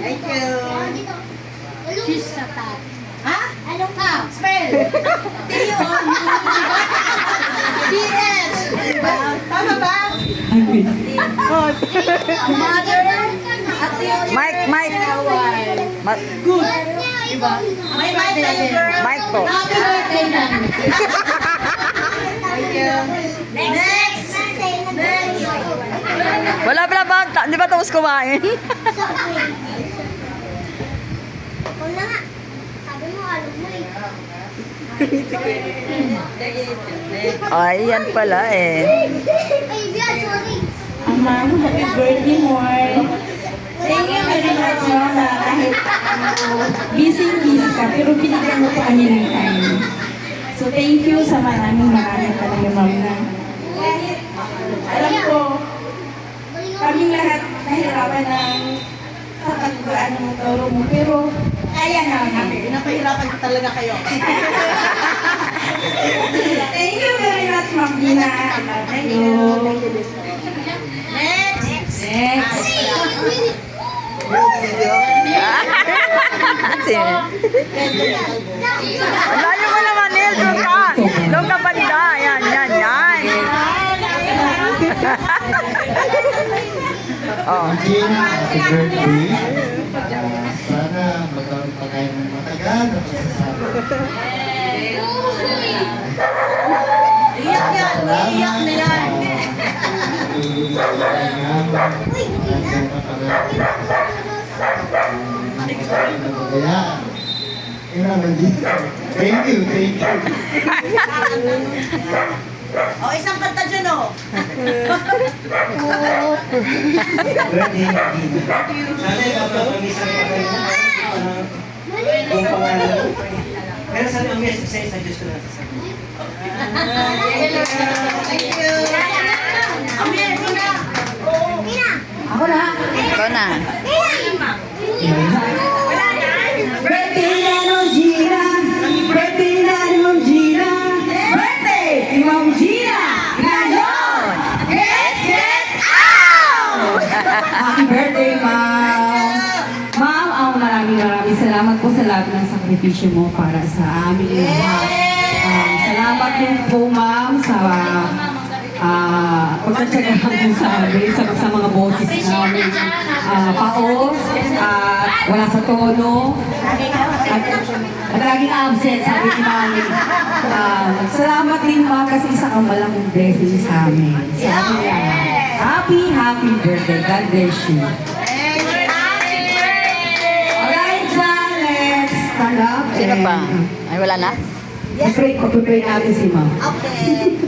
Thank you. Cheese sa top. Ha? Anong top? Spell. T-O-U-T-S. Tama ba? Mother. At yung Mike. Good. Diba? May mic tayo, girl. Mike po. happy birthday na. Thank you. Next. Next. Wala pala ba? Di ba tapos kumain? Wala nga. Sabi mo, alam mo eh. Ay, yan pala eh. Ay, God, sorry. Ma'am, happy birthday more. Thank you very much, ma'am, na kahit busy ka, pero binigyan mo po kami ng time. So, thank you sa maraming talaga, ma'am, na kahit, alam ko, kaming lahat nahirapan ng kapagpuan ng turo mo, pero kaya namin. Pinapahirapan ko talaga kayo. Thank you very much, ma'am Dina. Thank you. Next. Next. Ang layo mo naman, Neil. Doon ka. Doon ka banda. Yan. Oh. Jane, happy birthday. Sana magkaroon pa kayo ng matagal na pagsasabi. Iyak yan. Iyak na yan. Thank you. O, isang kanta dyan, o. Pero sabi ang message sa isa, Diyos ko na sasabihin. Thank you. Amir, Tina. Ako na. Ikaw na. Birthday na Ma'am Gina! Birthday na ni Ma'am Gina! Birthday ni Ma'am Gina! Ngayon! Get out! Happy birthday, Ma'am! Ma'am, maraming salamat po sa lahat ng sakripisyo mo para sa amin lahat. Salamat din po, Ma'am, sa pagkatsagahan mo sa amin, sa mga boses namin. Paos, wala sa tono, at laging absent, sabi ni Mami. Salamat din, Ma'am, kasi isa kang malaking blessing sa amin. Sabi niya, happy birthday. God bless you. Alright, John, let's stand up. Sino pa? Ay, wala na? I-pray natin si Ma'am. Okay.